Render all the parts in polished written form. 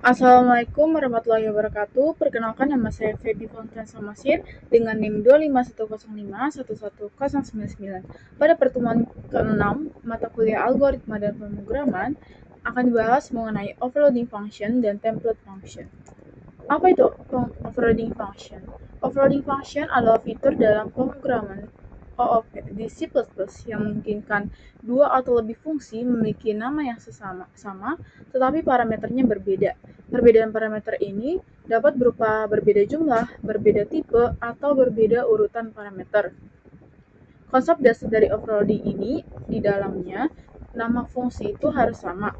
Assalamualaikum warahmatullahi wabarakatuh. Perkenalkan, nama saya Feby Fontan Samasir dengan NIM 25105111099. Pada pertemuan ke-6 mata kuliah algoritma dan pemrograman akan dibahas mengenai overloading function dan template function. Apa itu overloading function? Overloading function adalah fitur dalam pemrograman OOP di C++ yang memungkinkan dua atau lebih fungsi memiliki nama yang sama, tetapi parameternya berbeda. Perbedaan parameter ini dapat berupa berbeda jumlah, berbeda tipe, atau berbeda urutan parameter. Konsep dasar dari overloading ini di dalamnya nama fungsi itu harus sama,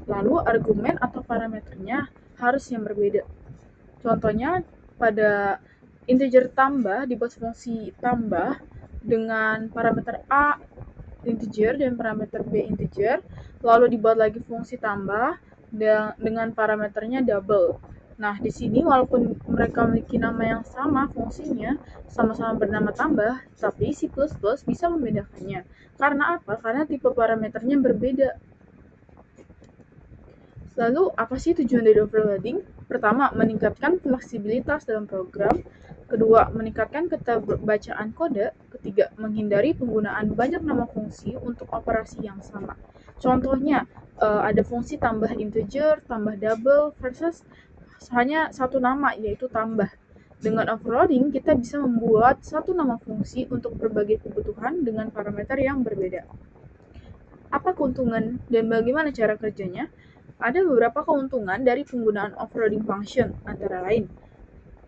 lalu argumen atau parameternya harus yang berbeda. Contohnya, pada integer tambah dibuat fungsi tambah dengan parameter A integer dan parameter B integer, lalu dibuat lagi fungsi tambah dengan parameternya double. Nah, di sini walaupun mereka memiliki nama yang sama fungsinya, sama-sama bernama tambah, tapi C++ bisa membedakannya. Karena apa? Karena tipe parameternya berbeda. Lalu, apa sih tujuan dari overloading? Pertama, meningkatkan fleksibilitas dalam program. Kedua, meningkatkan keterbacaan kode. Ketiga, menghindari penggunaan banyak nama fungsi untuk operasi yang sama. Contohnya, ada fungsi tambah integer, tambah double, versus hanya satu nama, yaitu tambah. Dengan overloading, kita bisa membuat satu nama fungsi untuk berbagai kebutuhan dengan parameter yang berbeda. Apa keuntungan dan bagaimana cara kerjanya? Ada beberapa keuntungan dari penggunaan overloading function, antara lain,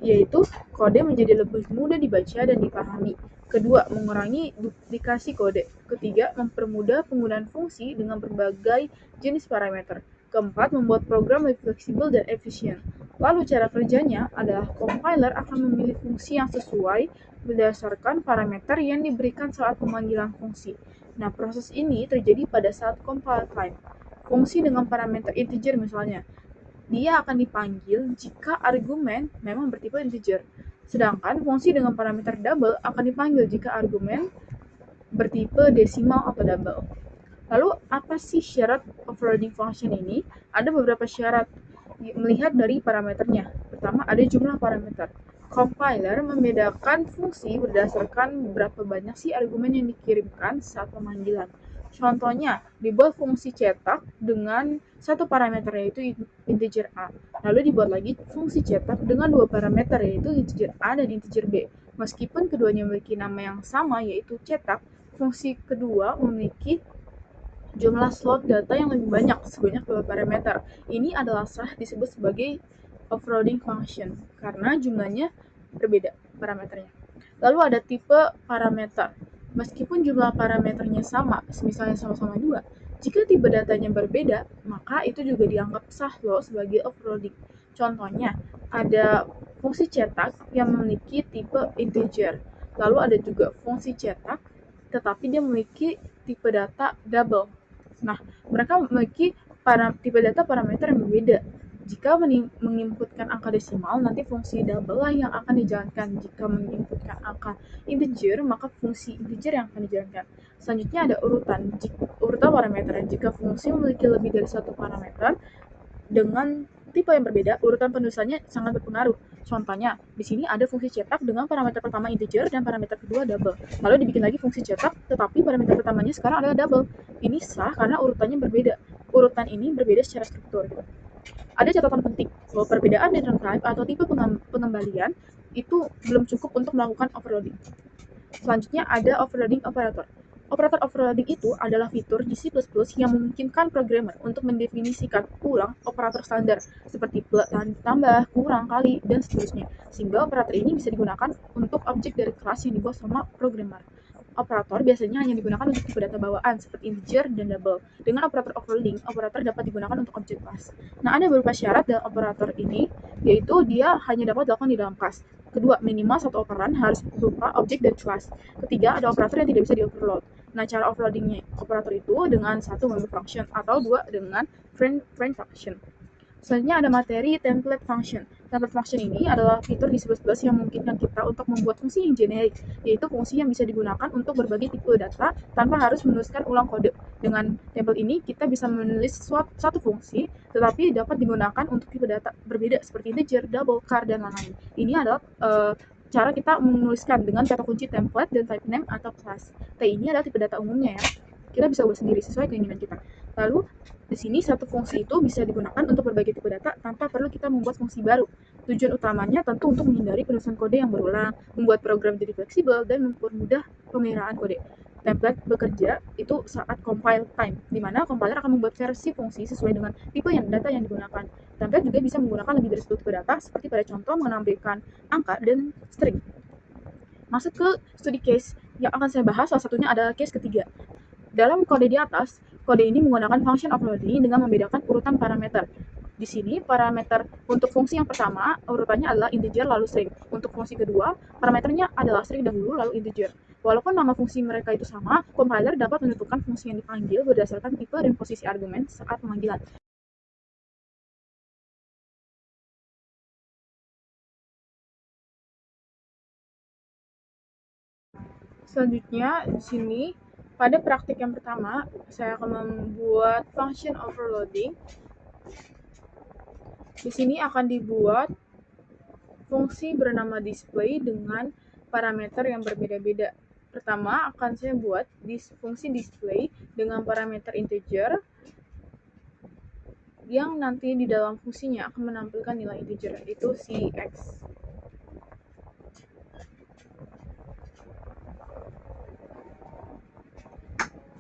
yaitu kode menjadi lebih mudah dibaca dan dipahami. Kedua, mengurangi duplikasi kode. Ketiga, mempermudah penggunaan fungsi dengan berbagai jenis parameter. Keempat, membuat program lebih fleksibel dan efisien. Lalu cara kerjanya adalah compiler akan memilih fungsi yang sesuai berdasarkan parameter yang diberikan saat pemanggilan fungsi. Nah, proses ini terjadi pada saat compile time. Fungsi dengan parameter integer misalnya, dia akan dipanggil jika argumen memang bertipe integer. Sedangkan fungsi dengan parameter double akan dipanggil jika argumen bertipe desimal atau double. Lalu, apa sih syarat overloading function ini? Ada beberapa syarat melihat dari parameternya. Pertama, ada jumlah parameter. Compiler membedakan fungsi berdasarkan berapa banyak sih argumen yang dikirimkan saat pemanggilan. Contohnya, dibuat fungsi cetak dengan satu parameter yaitu integer A. Lalu dibuat lagi fungsi cetak dengan dua parameter yaitu integer A dan integer B. Meskipun keduanya memiliki nama yang sama yaitu cetak, fungsi kedua memiliki jumlah slot data yang lebih banyak, sebanyak dua parameter. Ini adalah sah disebut sebagai overloading function, karena jumlahnya berbeda parameternya. Lalu ada tipe parameter. Meskipun jumlah parameternya sama, misalnya sama-sama 2, jika tipe datanya berbeda, maka itu juga dianggap sah loh sebagai overloading. Contohnya, ada fungsi cetak yang memiliki tipe integer. Lalu ada juga fungsi cetak, tetapi dia memiliki tipe data double. Nah, mereka memiliki tipe data parameter yang berbeda. Jika menginputkan angka desimal, nanti fungsi double lah yang akan dijalankan. Jika menginputkan angka integer, maka fungsi integer yang akan dijalankan. Selanjutnya ada urutan parameter. Jika fungsi memiliki lebih dari satu parameter dengan tipe yang berbeda, urutan penulisannya sangat berpengaruh. Contohnya, di sini ada fungsi cetak dengan parameter pertama integer dan parameter kedua double. Lalu dibikin lagi fungsi cetak, tetapi parameter pertamanya sekarang adalah double. Ini sah karena urutannya berbeda. Urutan ini berbeda secara struktur. Ada catatan penting bahwa perbedaan data type atau tipe pengembalian itu belum cukup untuk melakukan overloading. Selanjutnya ada overloading operator. Operator overloading itu adalah fitur di C++ yang memungkinkan programmer untuk mendefinisikan ulang operator standar seperti tambah, kurang, kali, dan seterusnya. Sehingga operator ini bisa digunakan untuk objek dari kelas yang dibuat sama programmer. Operator biasanya hanya digunakan untuk tipe data bawaan seperti integer dan double. Dengan operator overloading, operator dapat digunakan untuk objek kelas. Nah, ada beberapa syarat dalam operator ini, yaitu dia hanya dapat dilakukan di dalam kelas. Kedua, minimal satu operan harus berupa objek dan kelas. Ketiga, ada operator yang tidak bisa di-overload. Nah, cara overloadingnya operator itu dengan satu member function atau dua dengan friend function. Selanjutnya ada materi template function. Template function ini adalah fitur di C++ yang memungkinkan kita untuk membuat fungsi yang generik, yaitu fungsi yang bisa digunakan untuk berbagai tipe data tanpa harus menuliskan ulang kode. Dengan template ini, kita bisa menulis satu fungsi, tetapi dapat digunakan untuk tipe data berbeda seperti integer, double, char, dan lain-lain. Ini adalah cara kita menuliskan dengan kata kunci template dan type name atau class. T ini adalah tipe data umumnya ya. Kita bisa buat sendiri sesuai keinginan kita. Lalu di sini satu fungsi itu bisa digunakan untuk berbagai tipe data tanpa perlu kita membuat fungsi baru. Tujuan utamanya tentu untuk menghindari penulisan kode yang berulang, membuat program jadi fleksibel, dan mempermudah pemeliharaan kode. Template bekerja itu saat compile time, di mana compiler akan membuat versi fungsi sesuai dengan tipe data yang digunakan. Template juga bisa menggunakan lebih dari satu tipe data, seperti pada contoh menampilkan angka dan string. Masuk ke studi case yang akan saya bahas, salah satunya adalah case ketiga. Dalam kode di atas, kode ini menggunakan function overloading dengan membedakan urutan parameter. Di sini, parameter untuk fungsi yang pertama, urutannya adalah integer lalu string. Untuk fungsi kedua, parameternya adalah string dahulu lalu integer. Walaupun nama fungsi mereka itu sama, compiler dapat menentukan fungsi yang dipanggil berdasarkan tipe dan posisi argumen saat pemanggilan. Selanjutnya, di sini pada praktik yang pertama, saya akan membuat function overloading. Di sini akan dibuat fungsi bernama display dengan parameter yang berbeda-beda. Pertama akan saya buat fungsi display dengan parameter integer yang nanti di dalam fungsinya akan menampilkan nilai integer, yaitu si x.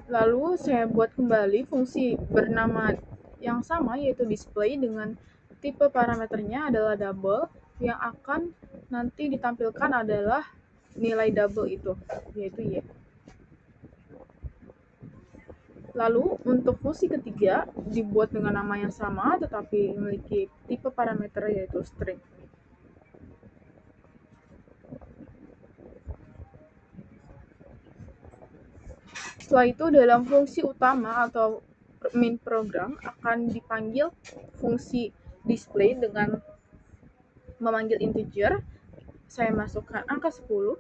Lalu saya buat kembali fungsi bernama yang sama, yaitu display dengan tipe parameternya adalah double, yang akan nanti ditampilkan adalah nilai double itu, yaitu y. Lalu untuk fungsi ketiga dibuat dengan nama yang sama tetapi memiliki tipe parameter yaitu string. Setelah itu dalam fungsi utama atau main program akan dipanggil fungsi display dengan memanggil integer. Saya masukkan angka 10.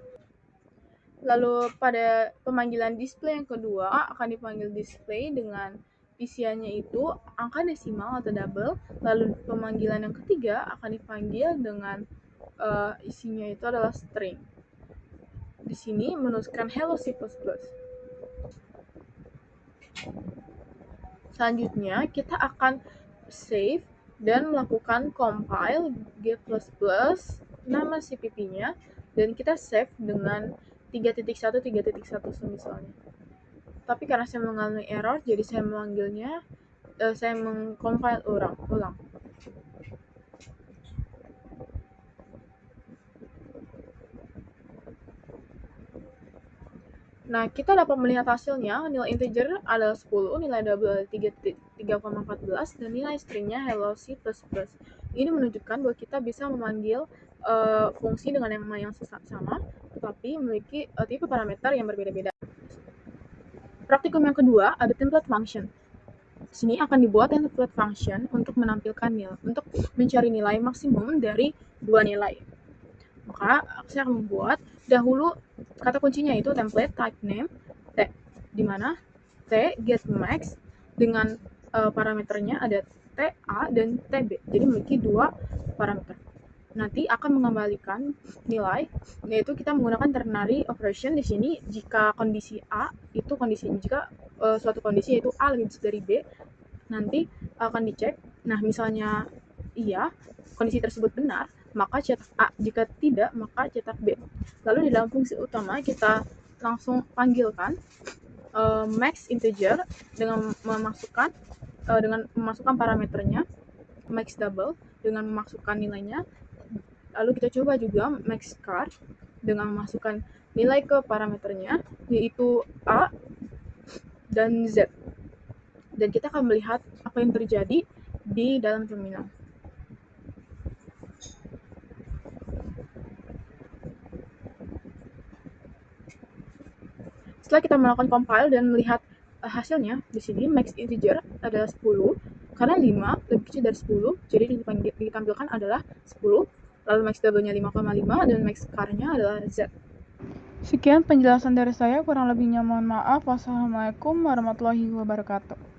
Lalu pada pemanggilan display yang kedua akan dipanggil display dengan isiannya itu angka desimal atau double. Lalu pemanggilan yang ketiga akan dipanggil dengan isinya itu adalah string. Di sini menuliskan hello C++. Selanjutnya kita akan save dan melakukan compile g++ nama CPP-nya, dan kita save dengan 3.1 misalnya. Tapi karena saya mengalami error, jadi saya saya mengcompile ulang. Nah, kita dapat melihat hasilnya, nilai integer adalah 10, nilai double 3,14, dan nilai stringnya hello C++. Ini menunjukkan bahwa kita bisa memanggil fungsi dengan nama yang sama, tetapi memiliki tipe parameter yang berbeda-beda. Praktikum yang kedua ada template function. Di sini akan dibuat template function untuk menampilkan untuk mencari nilai maksimum dari dua nilai. Maka saya akan membuat dahulu kata kuncinya itu template type name t, di mana t get max dengan parameternya ada ta dan tb, jadi memiliki dua parameter. Nanti akan mengembalikan nilai, yaitu kita menggunakan ternary operation di sini jika kondisi A itu kondisinya, jika suatu kondisi yaitu A lebih besar dari B, nanti akan dicek. Nah, misalnya iya, kondisi tersebut benar, maka cetak A. Jika tidak, maka cetak B. Lalu di dalam fungsi utama kita langsung panggilkan max integer dengan memasukkan parameternya max double dengan memasukkan nilainya. Lalu kita coba juga max char dengan memasukkan nilai ke parameternya, yaitu A dan Z. Dan kita akan melihat apa yang terjadi di dalam terminal. Setelah kita melakukan compile dan melihat hasilnya, di sini max integer adalah 10, Karena 5 lebih kecil dari 10, jadi ditampilkan adalah 10, lalu max W-nya 5,5 dan max car-nya adalah Z. Sekian penjelasan dari saya, kurang lebihnya mohon maaf. Wassalamualaikum warahmatullahi wabarakatuh.